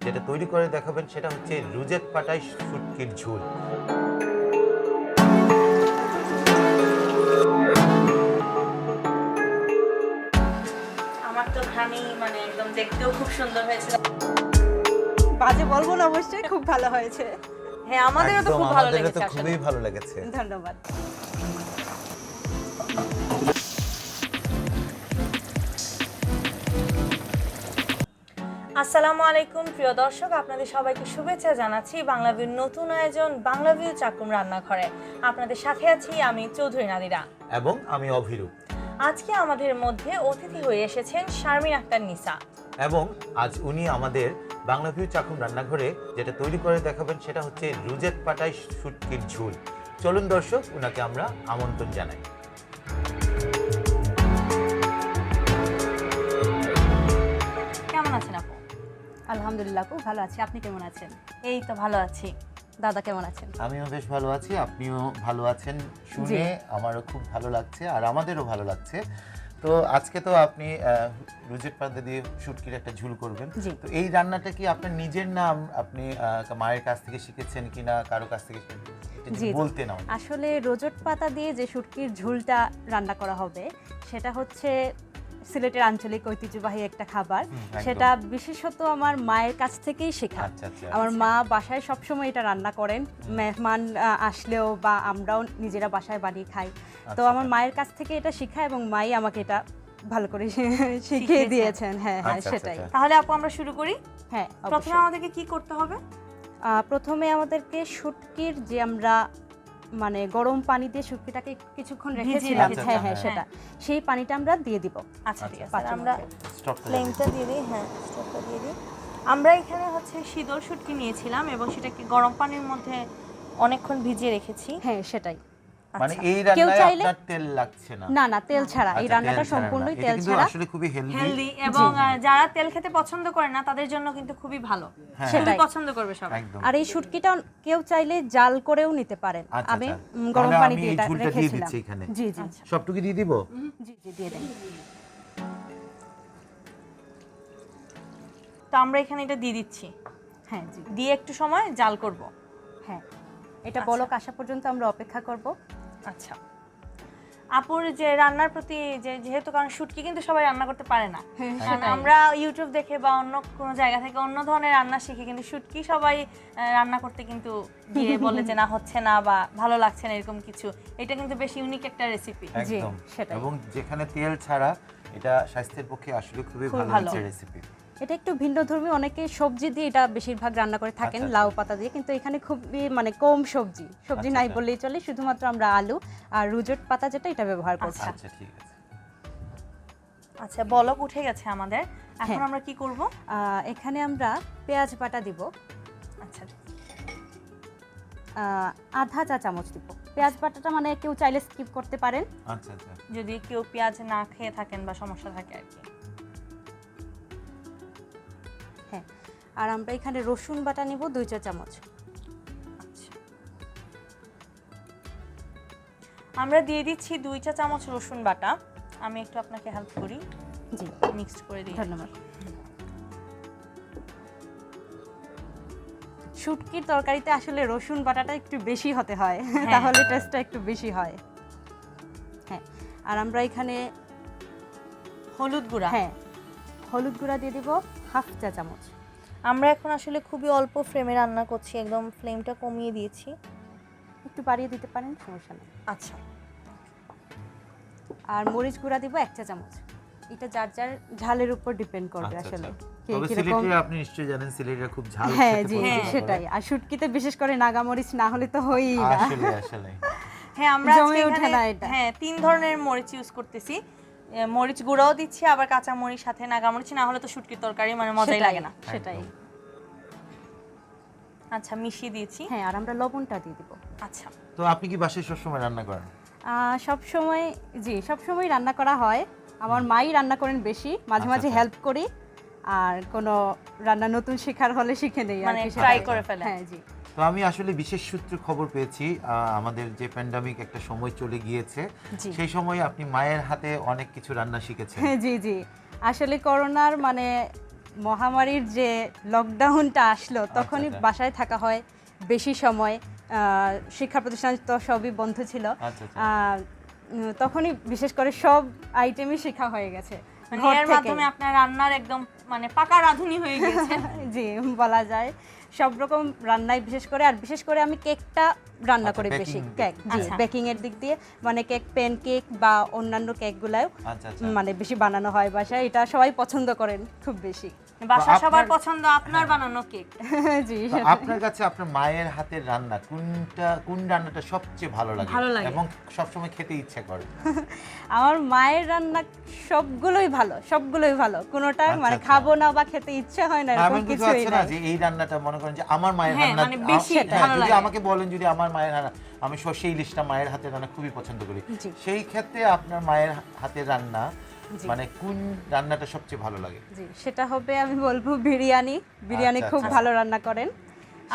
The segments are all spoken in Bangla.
যেটা তৈরি করে দেখাবেন সেটা হচ্ছে রুজেট পাটায় শুটকির ঝোল। আমার তো ঘ্রাণেই মানে একদম দেখতেও খুব সুন্দর হয়েছে। বাজে বলবো না, অবশ্যই খুব ভালো হয়েছে। হ্যাঁ, আমাদেরও তো একদম, খুব ভালো আমাদেরও লেগেছে তো আসলে। খুবই ভালো লেগেছে। ধন্যবাদ। আসসালামু আলাইকুম প্রিয় দর্শক, আপনাদের সবাইকে শুভেচ্ছা জানাচ্ছি বাংলাভিউর নতুন আয়োজন বাংলাভিউ চাকুম রান্নাঘরে। আপনাদের সাথে আছি আমি চৌধুরী নাদিরা এবং আমি অভিরূপ। আজকে আমাদের মধ্যে অতিথি হয়ে এসেছেন শারমিন আক্তার নিসা। এবং আজ উনি আমাদের বাংলাভিউ চাকুম রান্নাঘরে যেটা তৈরি করে দেখাবেন সেটা হচ্ছে রুজেট পাটায় শুটকির ঝোল। চলুন দর্শক, উনাকে আমরা আমন্ত্রণ জানাই। কেমন আছেন আপু? আলহামদুলিল্লাহ, খুব ভালো আছি। আপনি কেমন আছেন? এই তো ভালো আছি। দাদা কেমন আছেন? আমিও বেশ ভালো আছি, আপনিও ভালো আছেন শুনে আমারও খুব ভালো লাগছে আর আমাদেরও ভালো লাগছে। তো আজকে তো আপনি রুজেট পাতা দিয়ে শুটকির একটা ঝোল করবেন। তো এই রান্নাটা কি আপনার নিজের নাম, আপনি মায়ের কাছ থেকে শিখেছেন কিনা কারো কাছ থেকে বলতেন? আসলে রোজট পাতা দিয়ে যে শুটকির ঝোলটা রান্না করা হবে সেটা হচ্ছে সিলেটের আঞ্চলিক ঐতিহ্যবাহী একটা খাবার। সেটা বিশেষত আমার মায়ের কাছ থেকেই শেখা। আমার মা বাসায় সবসময় এটা রান্না করেন, মেহমান আসলেও বা আমরাও নিজেরা বাসায় বানিয়ে খাই। তো আমার মায়ের কাছ থেকে এটা শেখা এবং মাই আমাকে এটা ভালো করে শিখিয়ে দিয়েছেন। হ্যাঁ হ্যাঁ, সেটাই। তাহলে আপু আমরা শুরু করি। হ্যাঁ, প্রথমে আমাদেরকে কি করতে হবে? প্রথমে আমাদেরকে শুটকির যে আমরা মানে গরম পানি দিয়ে শুটকিটাকে কিছুক্ষণ রেখেছিলাম, হ্যাঁ হ্যাঁ, সেটা সেই পানিটা আমরা দিয়ে দিব। আচ্ছা ঠিক আছে, পাত্রের আমরা মধ্যে। ফ্লেমটা দিয়ে দিই। হ্যাঁ, স্টোভটা দিয়ে দিই। আমরা এখানে হচ্ছে শীতল শুটকি নিয়েছিলাম এবং সেটাকে গরম পানির মধ্যে অনেকক্ষণ ভিজিয়ে রেখেছি। হ্যাঁ, সেটাই। মানে আচ্ছা। এই কেউ রান্নায় চাইলে- আপনার তেল লাগছে না? না না, তেল ছাড়া এই আচ্ছা, রান্নাটা তেল ছাড়া না। সম্পূর্ণই এটা তেল কিন্তু ছাড়া। আসলে খুবই হেলদি এবং যারা তেল খেতে পছন্দ করে না তাদের জন্য কিন্তু খুবই ভালো। হ্যাঁ, সেটাই সেটাই। পছন্দ করবে সবাই। একদম। আর এই শুটকিটা কেউ চাইলে জাল করেও নিতে পারেন। আচ্ছা, আমি আচ্ছা। গরম তাহলে পানি আমি দিয়ে এই এটা ঝোলটা দিয়ে রেখেছিলাম। দিচ্ছি এখানে। জি জি সবটুকু দিয়ে দিব? জি জি, দিয়ে দেন। তো আমরা এখানে এটা দিয়ে দিচ্ছি, হ্যাঁ জি, দিয়ে একটু সময় জাল করব। হ্যাঁ, এটা আচ্ছা। বলক আসা পর্যন্ত আমরা অপেক্ষা করব। আচ্ছা আপুর যে রান্নার প্রতি যেহেতু কারণ শুটকি কিন্তু সবাই রান্না করতে পারে না, কারণ সেটাই। আমরা ইউটিউব দেখে বা অন্য কোনো জায়গা থেকে অন্য ধরনের রান্না শিখি, কিন্তু শুটকি সবাই রান্না করতে কিন্তু গিয়ে বলে যে না হচ্ছে না বা ভালো লাগছে না এরকম কিছু। এটা কিন্তু বেশ ইউনিক একটা রেসিপি। জি, একদম। সেটাই। এবং যেখানে তেল ছাড়া, এটা স্বাস্থ্যের পক্ষে আসলে খুবই খুবই ভালো ভালো। একটা রেসিপি। এটা একটু ভিন্নধর্মী, অনেকে সবজি দিয়ে এটা বেশিরভাগ রান্না করে থাকেন, আচ্ছা, লাউ পাতা দিয়ে, কিন্তু এখানে খুবই মানে কম সবজি আচ্ছা, নাই আচ্ছা। বললেই চলে, শুধুমাত্র আমরা আলু আর রুজট পাতা যেটা এটা ব্যবহার করছি। আচ্ছা ঠিক আছে। আচ্ছা, বলক উঠে গেছে আমাদের, এখন হ্যাঁ। আমরা কি করব? এখানে আমরা পেঁয়াজ বাটা দিব, আচ্ছা আধা চা চামচ দিব। পেঁয়াজ বাটাটা মানে কেউ চাইলে স্কিপ করতে পারেন। আচ্ছা আচ্ছা। যদি কেউ পেঁয়াজ না খেয়ে থাকেন বা সমস্যা থাকে আর কি। হ্যাঁ, আর আমরা এখানে রসুন বাটা নিব 2 চা চামচ। আচ্ছা, আমরা দিয়ে দিচ্ছি 2 চা চামচ রসুন বাটা। আমি একটু আপনাকে হেল্প করি, জি, মিক্সড করে দিই। ধন্যবাদ। শুটকির তরকারিতে আসলে রসুন বাটাটা একটু বেশি হতে হয়, তাহলে টেস্টটা একটু বেশি হয়। হ্যাঁ, আর আমরা এখানে হলুদ গুঁড়া, হ্যাঁ হলুদ গুঁড়া দিয়ে দিব হাফ চা চামচ। আমরা এখন আসলে খুবই অল্প ফ্লেমে রান্না করছি, একদম ফ্লেমটা কমিয়ে দিয়েছি। একটু বাড়িয়ে দিতে পারেন, সমস্যা নেই। আচ্ছা, আর মরিচ গুঁড়া দিব 1 চা চামচ। এটা যার যার ঝালের উপর ডিপেন্ড করবে আচ্ছা, আসলে। আচ্ছা। কে তবে কিরকম। সিলেটে আপনি নিশ্চয়ই জানেন সিলেটে খুব ঝাল হ্যাঁ খেতে জি, পছন্দ করে। সেটাই। আর শুটকিতে বিশেষ করে নাগামরিচ না হলে তো হয়ই না। আসলে আসলে। হ্যাঁ আমরা জমে আজকে ওঠে এখানে না এটা। হ্যাঁ 3 ধরনের মরিচ ইউজ করতেছি। মরিচ গুঁড়াও দিচ্ছি, আবার কাঁচা মরিচ সাথে নাগামরিচ, না হলে তো শুটকির তরকারি মানে মজাই সেটাই, লাগে না। সেটাই। আচ্ছা, মিশিয়ে দিয়েছি। হ্যাঁ, আর আমরা লবণটা দিয়ে দিব। আচ্ছা, তো আপনি কি বাসায় সবসময় রান্না করেন? সব সময়, জি সব সময় রান্না করা হয়। আমার মাই রান্না করেন বেশি, মাঝে মাঝে আচ্ছা। হেল্প করি, আর কোনো রান্না নতুন শেখার হলে শিখে নেই আর মানে কি, ট্রাই সেটাই। করে ফেলে। হ্যাঁ জি। তো আমি আসলে বিশেষ সূত্রে খবর পেয়েছি, আমাদের যে প্যান্ডামিক একটা সময় চলে গিয়েছে, জি। সেই সময় আপনি মায়ের হাতে অনেক কিছু রান্না শিখেছেন। হ্যাঁ জি জি, আসলে করোনার মানে মহামারীর যে লকডাউনটা আসলো তখনই আচ্ছা। বাসায় থাকা হয় বেশি সময়, শিক্ষা প্রতিষ্ঠান তো সবই বন্ধ ছিল। আচ্ছা, আচ্ছা। তখনই বিশেষ করে সব আইটেমই শেখা হয়ে গেছে মানে ঘর এর থেকেই। মাধ্যমে আপনার রান্নার একদম মানে পাকা রাঁধুনি হয়ে গিয়েছে। জি বলা যায় সব রকম রান্নাই বিশেষ করে, আর বিশেষ করে আমি কেকটা রান্না আচ্ছা, করি baking বেশি। দিক কেক জি আচ্ছা। বেকিং এর দিক দিয়ে মানে কেক, প্যান কেক বা অন্যান্য কেকগুলাও আচ্ছা, আচ্ছা। মানে বেশি বানানো হয় বাসায়, এটা সবাই পছন্দ করেন খুব বেশি। বাসা আপনার- সবার পছন্দ আপনার বানানো কেক। জি তো আপনার কাছে আপনার মায়ের হাতের রান্না কোন রান্নাটা সবচেয়ে ভালো লাগে ভালো লাগে। এবং সবসময় খেতে ইচ্ছে করে? আমার মায়ের রান্না সবগুলোই ভালো, সবগুলোই ভালো, কোনোটা আচ্ছা, মানে আচ্ছা। খাবো না বা খেতে ইচ্ছে হয় না এরকম এমন কিছু কিছুই আছে না নাই। যে এই রান্নাটা মনে করেন যে আমার মায়ের হ্যাঁ, রান্না মানে বেশি হ্যাঁ, ভালো যদি লাগে। আমাকে বলেন যদি আমার মায়ের রান্না, আমি সর্ষে ইলিশটা মায়ের হাতের রান্না খুবই পছন্দ করি। জি। সেই ক্ষেত্রে আপনার মায়ের হাতের রান্না জি। মানে কোন রান্নাটা সবচেয়ে ভালো লাগে? জি সেটা হবে আমি বলবো বিরিয়ানি। বিরিয়ানি আচ্ছা, খুব আচ্ছা। ভালো রান্না করেন।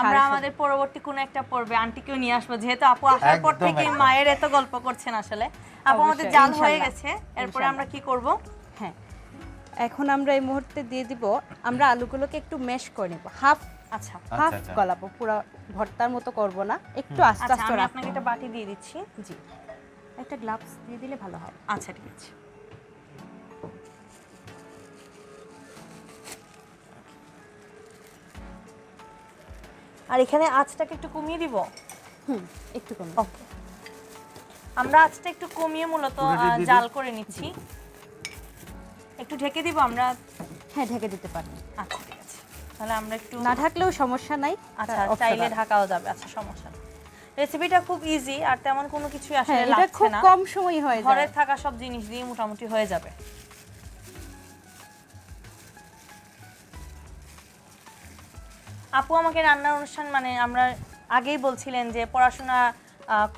আমরা সারা আমাদের পরবর্তী কোনো একটা পর্বে আন্টিকেও নিয়ে আসবো, যেহেতু আপু আসার পর একদম, থেকে একদম। মায়ের এত গল্প করছেন আসলে। আপু আমাদের অবশ্যই, জাল হয়ে ইনশাল্লাহ। গেছে, এরপরে ইনশাল্লাহ। আমরা কি করব? হ্যাঁ, এখন আমরা এই মুহূর্তে দিয়ে দিব, আমরা আলুগুলোকে একটু ম্যাশ করে নেব, হাফ আচ্ছা হাফ আচ্ছা। গলাবো, পুরো ভর্তার মতো করব না, একটু আস্তে আচ্ছা, আস্তে আমি রাখবো। আপনাকে একটা বাটি দিয়ে দিচ্ছি। জি একটা গ্লাভস দিয়ে দিলে ভালো হয়। আচ্ছা ঠিক আছে। আর এখানে আঁচটাকে একটু কমিয়ে দিব। একটু কম। ওকে, আমরা আঁচটা একটু কমিয়ে মূলত পুরো দিয়ে দিই? জাল করে নিচ্ছি। একটু ঢেকে দিব আমরা। হ্যাঁ ঢেকে দিতে পারেন, আচ্ছা ঠিক আছে, তাহলে আমরা একটু না ঢাকলেও সমস্যা নাই। আচ্ছা optional। চাইলে ঢাকাও যাবে, আচ্ছা সমস্যা নেই। রেসিপিটা খুব ইজি আর তেমন কোনো কিছুই আসলে হ্যাঁ এটা লাগছে খুব না, কম সময় হয়ে ঘরে যায়। থাকা সব জিনিস দিয়ে মোটামুটি হয়ে যাবে। আপু আমাকে রান্নার অনুষ্ঠান মানে আমরা আগেই বলছিলেন যে পড়াশোনা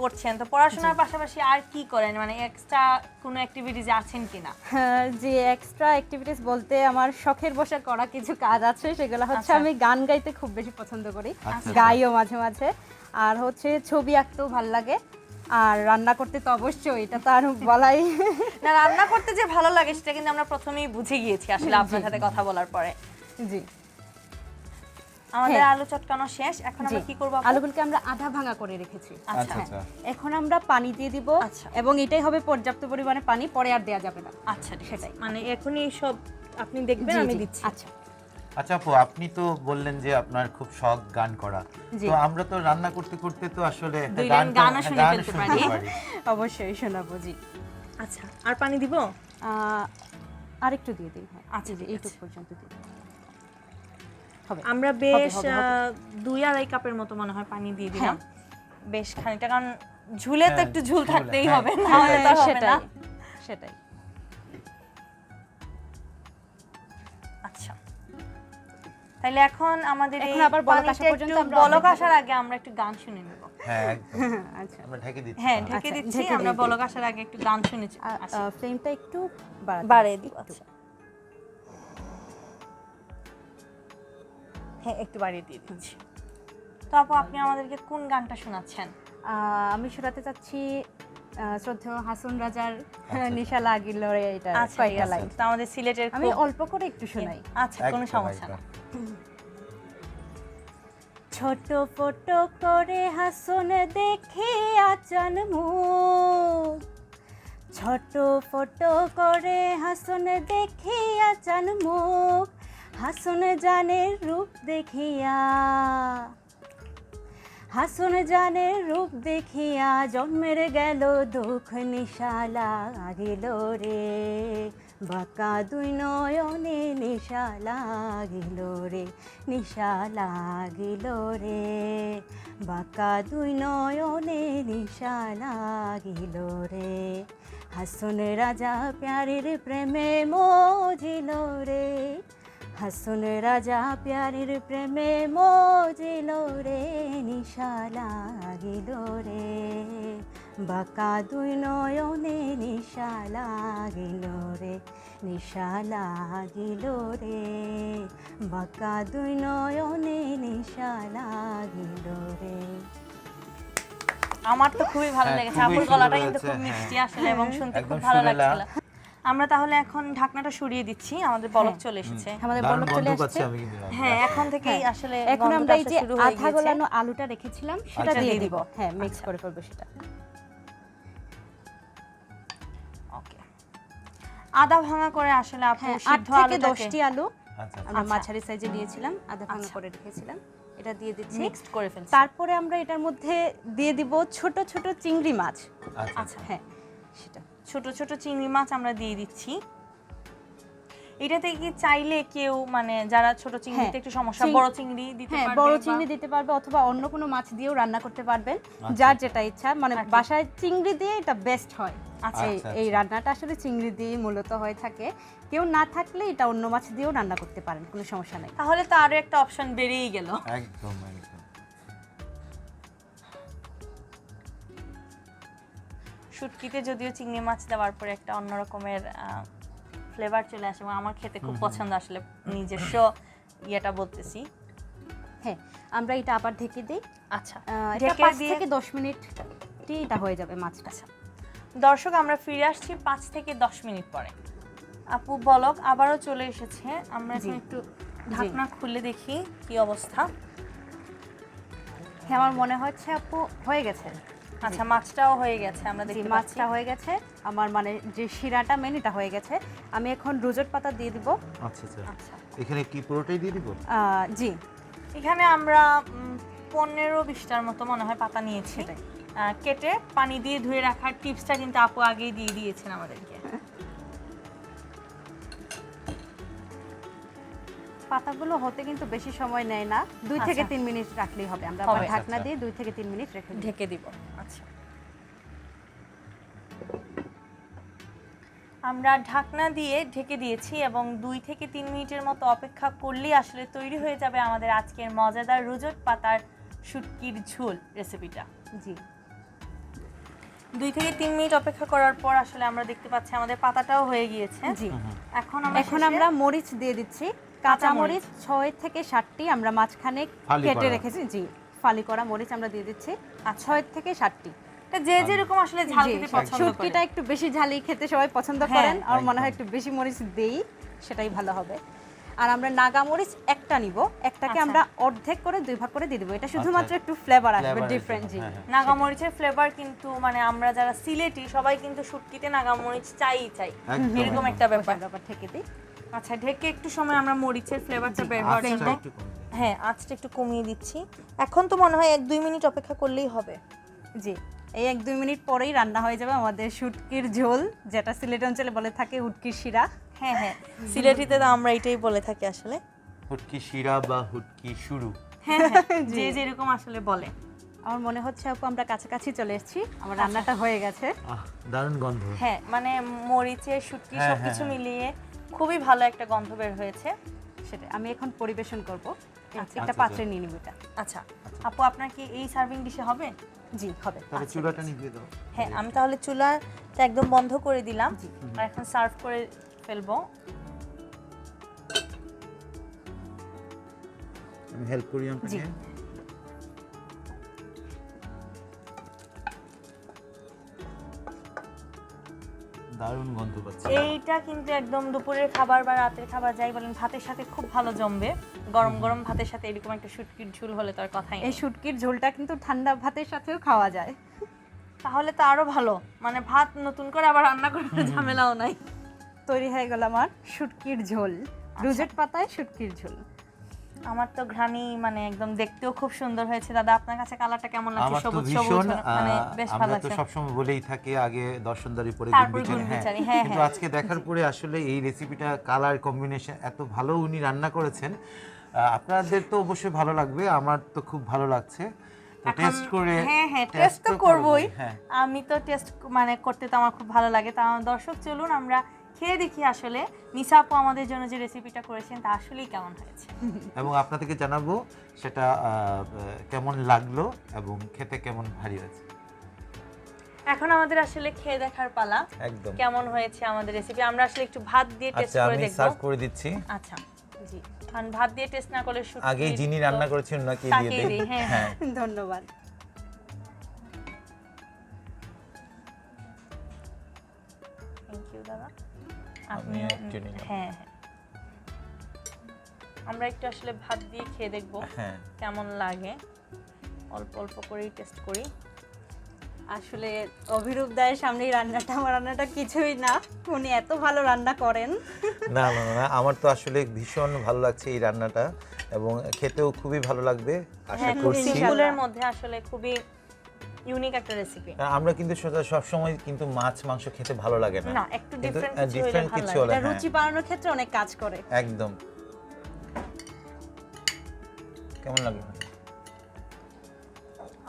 করছেন, তো পড়াশোনার পাশাপাশি আর কি করেন, মানে এক্সট্রা কোনো অ্যাক্টিভিটিজ আছেন কিনা? হ্যাঁ, যে এক্সট্রা অ্যাক্টিভিটিস বলতে আমার শখের বসে করা কিছু কাজ আছে, সেগুলো হচ্ছে আচ্ছা। আমি গান গাইতে খুব বেশি পছন্দ করি, আচ্ছা। গাইও মাঝে মাঝে, আর হচ্ছে ছবি আঁকতেও ভাল লাগে, আর রান্না করতে তো অবশ্যই, এটা তো আর বলাই। না, রান্না করতে যে ভালো লাগে সেটা কিন্তু আমরা প্রথমেই বুঝে গিয়েছি আসলে আপনার সাথে কথা বলার পরে। জি আমাদের হ্যাঁ। আলু চটকানো শেষ, এখন আমরা জি। কি করব? আলুগুলোকে আমরা আধা ভাঙা করে রেখেছি। আচ্ছা আচ্ছা। এখন আমরা পানি দিয়ে দিব, আচ্ছা। এবং এটাই হবে পর্যাপ্ত পরিমাণে পানি, পরে আর দেয়া যাবে না। আচ্ছা ঠিক আছে, সেটাই। মানে এখনই সব আপনি দেখবেন, জি, আমি জি। দিচ্ছি। আচ্ছা আচ্ছা আপু, আপনি তো বললেন যে আপনার খুব শখ গান করা, জি। তো আমরা তো রান্না করতে করতে তো আসলে একটা দুই লাইন গানও শুনে গান ফেলতে শুনতে পারি। অবশ্যই শোনাবো। জি আচ্ছা, আর পানি দিব? আরেকটু দিয়ে দিই। হ্যাঁ আচ্ছা, ঠিক এইটুকু আছে। পর্যন্ত দিই। হবে আমরা বেশ হবে, হবে। 2-2.5 কাপের মতো মনে হয় পানি দিয়ে দিলাম। হ্যাঁ। বেশ খানিকটা, কারণ ঝুলে তো হ্যাঁ, একটু ঝুল ঝুল, থাকতেই হ্যাঁ। হবে, না হলে তো আর হবে না। সেটাই সেটাই। আচ্ছা, তাহলে এখন আমাদের এই এখন আবার বলক আসা পানিটা পর্যন্ত একটু আমরা বলক অপেক্ষা আসার আগে আমরা একটু গান শুনে নেব। হ্যাঁ একদম। আচ্ছা আমরা ঢেকে দিচ্ছি। হ্যাঁ ঢেকে আচ্ছা, দিচ্ছি, ঢেকে আমরা দিয়ে বলক আসার আগে একটু গান শুনেছি। ফ্লেমটা একটু বাড়িয়ে দিব। আচ্ছা, হ্যাঁ একটু বাড়িয়ে দিয়ে দিচ্ছি। তো আপু আপনি আমাদেরকে কোন গানটা শোনাচ্ছেন? আমি শোনাতে চাচ্ছি শ্রদ্ধেয় হাসন রাজার আচ্ছা। নিশা লাগিল রে, এটা আচ্ছা ঠিক কয়েকটা আছে, লাইন তো আমাদের সিলেটের আমি খুব- অল্প করে একটু শোনাই। আচ্ছা কোনো একদম, সমস্যা না। একদম। ছোট ফটো করে হাসন দেখে আচান মুখ, ছোট ফটো করে হাসন দেখে আচান মুখ, হাসন জানের রূপ দেখিয়া, হাসন জানের রূপ দেখিয়া জন্মের গেল দুঃখ নিশা লাগিল রে, বাঁকা দুই নয়নে নিশা লাগিল রে, নিশা লাগিল রে, বাঁকা দুই নয়নে নিশা লাগিল রে, হাসন রাজা প্যারের প্রেমে মজিল রে, হাসন রাজা প্যারের প্রেমে মজিল রে, নিশা লাগিল রে, বাঁকা দুই নয়নে নিশা লাগিল রে, নিশা লাগিল রে, বাঁকা দুই নয়নে নিশা লাগিল রে। আমার তো খুবই ভালো হ্যাঁ, লেগেছে, খুবই আপুর সুন্দর গলাটা কিন্তু হয়েছে, খুব হ্যাঁ। মিষ্টি আসলে, এবং শুনতে একদম খুব ভালো সুরেলা। লাগছিল। আমরা তাহলে এখন ঢাকনাটা সরিয়ে দিচ্ছি, আমাদের বলক চলে এসেছে। আমাদের দারুণ বলক গন্ধ চলে পাচ্ছি আসছে। আমি কিন্তু। হ্যাঁ, এখন থেকেই আসলে এখন আমরা এই গন্ধটা যে আসা শুরু হয়ে আধা গিয়েছে। গলানো আলুটা রেখেছিলাম সেটা আচ্ছা, দিয়ে দিয়ে দিব। দিব। হ্যাঁ, মিক্স করে ফেলবো সেটা। ওকে, আদা ভাঙা করে আসলে আপু হ্যাঁ, 8 সিদ্ধ থেকে আলুটাকে 10টি আলু আচ্ছা আমরা আচ্ছা। মাঝারি সাইজে নিয়েছিলাম, আধা ভাঙা আচ্ছা। করে রেখেছিলাম, এটা দিয়ে দিচ্ছি। মিক্সড করে ফেলছি। তারপরে আমরা এটার মধ্যে দিয়ে দিব ছোট ছোট চিংড়ি মাছ। আচ্ছা আচ্ছা, হ্যাঁ, সেটা ছোট ছোট চিংড়ি মাছ আমরা দিয়ে দিচ্ছি। এটাতে কি চাইলে কেউ মানে যারা ছোট চিংড়িতে একটু সমস্যা, বড় চিংড়ি দিতে হ্যাঁ, পারবে? বড় বা- চিংড়ি দিতে পারবে অথবা অন্য কোনো মাছ দিয়েও রান্না করতে পারবেন, আচ্ছা। যার যেটা ইচ্ছা। মানে আচ্ছা। বাসায় চিংড়ি দিয়ে এটা বেস্ট হয়। আচ্ছা, এই- আচ্ছা, এই আচ্ছা। রান্নাটা আসলে চিংড়ি দিয়ে মূলত হয়ে থাকে। কেউ না থাকলে এটা অন্য মাছ দিয়েও রান্না করতে পারেন, কোনো সমস্যা নেই। তাহলে তো আরো একটা অপশন বেরিয়েই গেল। একদম একদম। শুটকিতে যদিও চিংড়ি মাছ দেওয়ার পরে একটা অন্য রকমের ফ্লেভার চলে আসে এবং আমার খেতে খুব পছন্দ, আসলে নিজস্ব ইয়েটা বলতেছি। হ্যাঁ, আমরা এটা আবার ঢেকে দিই। আচ্ছা, এটা ঢেকে 5 দিয়ে থেকে 10 মিনিট এটা হয়ে যাবে মাছটা। আচ্ছা, দর্শক আমরা ফিরে আসছি 5 থেকে 10 মিনিট পরে। আপু বলক আবারও চলে এসেছে, আমরা এখন জি। একটু ঢাকনা খুলে দেখি কি অবস্থা। হ্যাঁ, আমার মনে হচ্ছে আপু হয়ে গেছে। আচ্ছা, মাছটাও হয়ে গেছে, আমরা জি, দেখতে পাচ্ছি। মাছটা হয়ে গেছে, আমার মানে যে শিরাটা মেন এটা হয়ে গেছে। আমি এখন রুজট পাতা দিয়ে দিব। আচ্ছা আচ্ছা। আচ্ছা, এখানে কি পুরোটাই দিয়ে দিব? জি, এখানে আমরা 15-20টার মতো মনে হয় পাতা নিয়েছি। সেটাই। কেটে পানি দিয়ে ধুয়ে রাখার টিপসটা কিন্তু আপু আগেই দিয়ে দিয়েছেন আমাদেরকে। পাতাগুলো হতে কিন্তু বেশি সময় নেয় না, 2 থেকে 3 মিনিট রাখলেই হবে। আমরা আবার হবে। ঢাকনা আচ্ছা। দিয়ে 2 থেকে 3 মিনিট রেখে দিই। ঢেকে দিব। আচ্ছা, আমরা ঢাকনা দিয়ে ঢেকে দিয়েছি এবং 2 থেকে 3 মিনিটের মতো অপেক্ষা করলেই আসলে তৈরি হয়ে যাবে আমাদের আজকের মজাদার রুজট পাতার শুটকির ঝোল রেসিপিটা। জি, 2 থেকে 3 মিনিট অপেক্ষা করার পর আসলে আমরা দেখতে পাচ্ছি আমাদের পাতাটাও হয়ে গিয়েছে। জি। এখন এখন আমরা মরিচ দিয়ে দিচ্ছি। কাঁচা মরিচ 6 থেকে 7টি আমরা মাঝখানে ফালি কেটে করা। রেখেছি। জি, ফালি করা মরিচ আমরা দিয়ে দিচ্ছি। আচ্ছা। 6 থেকে 7টি। যে যেরকম আসলে ঝাল জি, খেতে পছন্দ করে। শুটকিটা একটু বেশি ঝালি খেতে সবাই পছন্দ হ্যাঁ, করেন, আমার মনে হয় একদম। একটু বেশি মরিচ দেই, সেটাই ভালো হবে। আর আমরা নাগা মরিচ একটা নিব, একটাকে আচ্ছা। আমরা অর্ধেক করে 2 ভাগ করে দিয়ে দেবো। এটা শুধুমাত্র একটু ফ্লেভার আসবে, Flavor এর ডিফারেন্ট। জন্য, জি, হ্যাঁ, হ্যাঁ। নাগামরিচের ফ্লেভার কিন্তু মানে আমরা যারা সিলেটি সবাই কিন্তু শুটকিতে নাগামরিচ চাই। একদম, এরকম একদম। একটা ব্যাপার। ব্যাপার থেকে দিই। আচ্ছা, ঢেকে একটু সময় আমরা মরিচের ফ্লেভারটা বের হওয়ার আঁচটা জন্য একটু কমিয়ে দিন। হ্যাঁ আঁচটা একটু কমিয়ে দিচ্ছি। এখন তো মনে হয় 1-2 মিনিট অপেক্ষা করলেই হবে। জি, এই 1-2 মিনিট পরেই রান্না হয়ে যাবে আমাদের শুটকির ঝোল, যেটা সিলেট অঞ্চলে বলে থাকে হুটকির শিরা। হ্যাঁ হ্যাঁ, সিলেটিতে তো আমরা এটাই বলে থাকি আসলে। হুটকি শিরা বা হুটকি শুরু। হ্যাঁ হ্যাঁ, যে যেরকম আসলে বলে। আমার মনে হচ্ছে আপু আমরা কাছাকাছি চলে এসেছি, আমার রান্নাটা হয়ে গেছে। দারুণ গন্ধ। হ্যাঁ, মানে মরিচের শুটকি হ্যাঁ, সবকিছু হ্যাঁ, মিলিয়ে খুবই ভালো একটা গন্ধ বের হয়েছে। সেটা আমি এখন পরিবেশন করব। আচ্ছা, একটা আচ্ছা, পাত্রে নিয়ে নিব এটা। আচ্ছা আপু, আপনার কি এই সার্ভিং ডিশে হবে? জি, হবে। তাহলে চুলাটা নিভিয়ে দাও। হ্যাঁ, আমি তাহলে চুলাটা একদম বন্ধ করে দিলাম আর এখন সার্ভ করে ফেলবো। আমি হেল্প করি আপনাকে। জি। দারুণ গন্ধ পাচ্ছি। এইটা কিন্তু একদম দুপুরের খাবার বা রাতের খাবার যাই বলেন ভাতের সাথে খুব ভালো জমবে। গরম গরম ভাতের সাথে এরকম একটা শুটকির ঝোল হলে তো আর কথাই এই নেই। শুটকির ঝোলটা কিন্তু ঠান্ডা ভাতের সাথেও খাওয়া যায়। তাহলে তো আরো ভালো, মানে ভাত নতুন করে আবার রান্না করার ঝামেলাও নাই। তৈরি হয়ে গেল আমার শুটকির ঝোল, রুজেট পাতায় শুটকির ঝোল। আমার তো ঘ্রাণী মানে একদম দেখতেও খুব সুন্দর হয়েছে। দাদা, আপনার কাছে কালারটা কেমন লাগছে? আমার তো সবুজ ভীষণ সবুজ মানে বেশ ভালো আমরা তো লাগছে। সবসময় বলেই থাকি আগে দর্শনদারি পরে তারপর গুড় বিচারি। গুড়-বিচারি, হ্যাঁ, কিন্তু হ্যাঁ। আজকে দেখার পরে আসলে এই রেসিপিটা কালার কম্বিনেশন এত ভালো উনি রান্না করেছেন, আপনাদের তো অবশ্যই ভালো লাগবে, আমার তো খুব ভালো লাগছে। তো এখন- টেস্ট করে হ্যাঁ হ্যাঁ, taste টেস্ট তো করবই। হ্যাঁ। আমি তো টেস্ট মানে করতে তো আমার খুব ভালো লাগে। তা দর্শক চলুন আমরা খেয়ে দেখি আসলে নিশা আপু আমাদের জন্য যে রেসিপিটা করেছেন তা আসলেই কেমন হয়েছে। এবং আপনাদেরকে জানাবো সেটা কেমন লাগলো এবং খেতে কেমন ভারী হয়েছে। এখন আমাদের আসলে খেয়ে দেখার পালা। একদম। কেমন হয়েছে আমাদের রেসিপি? আমরা আসলে একটু ভাত দিয়ে টেস্ট আচ্ছা, করে আমি দেখব। সার্ভ করে দিচ্ছি। আচ্ছা, জি, কারণ ভাত দিয়ে টেস্ট না করলে শুটকি আগে যিনি রান্না করেছেন ওনাকে দিয়ে তাকেই দিই। দিই, হ্যাঁ, হ্যাঁ। ধন্যবাদ। থ্যাংক ইউ দাদা। আমি একটু নিলাম। হ্যাঁ হ্যাঁ, আমরা একটু আসলে ভাত দিয়ে খেয়ে দেখবো হ্যাঁ কেমন লাগে, অল্প অল্প করেই টেস্ট করি। আসলে অভিরূপ দায়ের সামনে এই রান্নাটা, আমার রান্নাটা কিছুই না, উনি এত ভালো রান্না করেন। না না না, আমার তো আসলে ভীষণ ভালো লাগছে এই রান্নাটা এবং খেতেও খুবই ভালো লাগবে আশা হ্যাঁ, খুব করছি। সিম্পলের মধ্যে আসলে খুবই ইউনিক একটা রেসিপি। আমরা কিন্তু সব সময় কিন্তু মাছ মাংস খেতে ভালো লাগে না, না, একটু কিন্তু ডিফারেন্ট কিছু হলে ডিফারেন্ট ভালো কিছু লাগে। হলে এটা হ্যাঁ রুচি বাড়ানোর ক্ষেত্রে অনেক কাজ করে। একদম। কেমন লাগলো?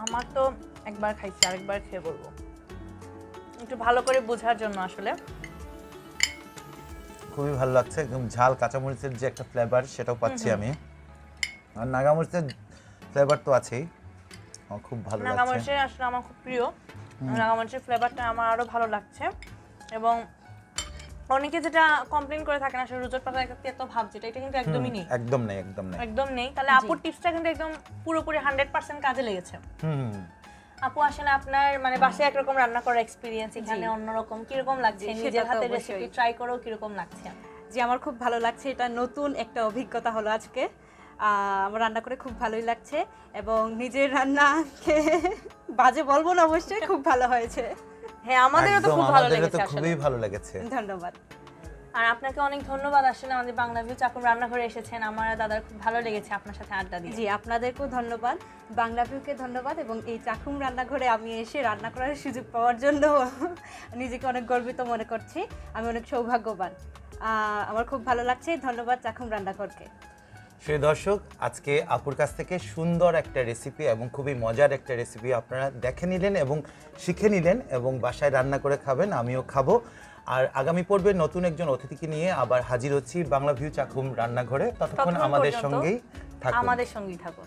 আমার তো একবার খাইছি, আরেকবার খেয়ে বলবো, একটু ভালো করে বোঝার জন্য আসলে। খুবই ভালো লাগছে, একদম ঝাল কাঁচামরিচের যে একটা ফ্লেভার সেটাও পাচ্ছি আমি, আর নাগামরিচের ফ্লেভার তো আছেই, আমার খুব ভালো লাগছে। নাগামরিচের আসলে আমার খুব প্রিয়, নাগামরিচের ফ্লেভারটা আমার আরো ভালো লাগছে। এবং অনেকে যেটা কমপ্লেইন করে থাকেন আসলে রুজত পাতার একটা তেতো ভাব, যেটা এটা কিন্তু একদমই নেই, একদম নেই, একদম নেই। একদম নেই। তাহলে আপুর টিপসটা কিন্তু একদম পুরোপুরি 100% কাজে লেগেছে। হুম, আপু আসলে আপনার মানে বাসায় একরকম রান্না করার এক্সপিরিয়েন্স, এখানে অন্যরকম, কিরকম লাগছে? জি, নিজের সেটা তো হাতে অবশ্যই। রেসিপি ট্রাই করেও কিরকম লাগছে? যে আমার খুব ভালো লাগছে, এটা নতুন একটা অভিজ্ঞতা হলো আজকে। আমার রান্না করে খুব ভালোই লাগছে এবং নিজের রান্না খেয়ে বাজে বলবো না, অবশ্যই খুব ভালো হয়েছে। হ্যাঁ, আমাদেরও তো একদম, খুব ভালো আমাদেরও লেগেছে তো আসলে। খুবই ভালো লেগেছে। ধন্যবাদ। আর আপনাকে অনেক ধন্যবাদ আসলে আমাদের বাংলা ভিউ চাকুম রান্নাঘরে এসেছেন। আমার আর দাদার খুব ভালো লেগেছে আপনার সাথে আড্ডা দিয়ে। জি, আপনাদেরকেও ধন্যবাদ, বাংলা ভিউকে ধন্যবাদ, এবং এই চাকুম রান্নাঘরে আমি এসে রান্না করার সুযোগ পাওয়ার জন্য নিজেকে অনেক গর্বিত মনে করছি। আমি অনেক সৌভাগ্যবান, আমার খুব ভালো লাগছে। ধন্যবাদ চাকুম রান্নাঘরকে। সেই দর্শক, আজকে আপুর কাছ থেকে সুন্দর একটা রেসিপি এবং খুবই মজার একটা রেসিপি আপনারা দেখে নিলেন এবং শিখে নিলেন এবং বাসায় রান্না করে খাবেন, আমিও খাবো। আর আগামী পর্বে নতুন একজন অতিথিকে নিয়ে আবার হাজির হচ্ছি বাংলা ভিউ চাকুম রান্নাঘরে। ততক্ষণ ততক্ষণ আমাদের পর্যন্ত সঙ্গেই থাকুন। আমাদের সঙ্গেই থাকুন।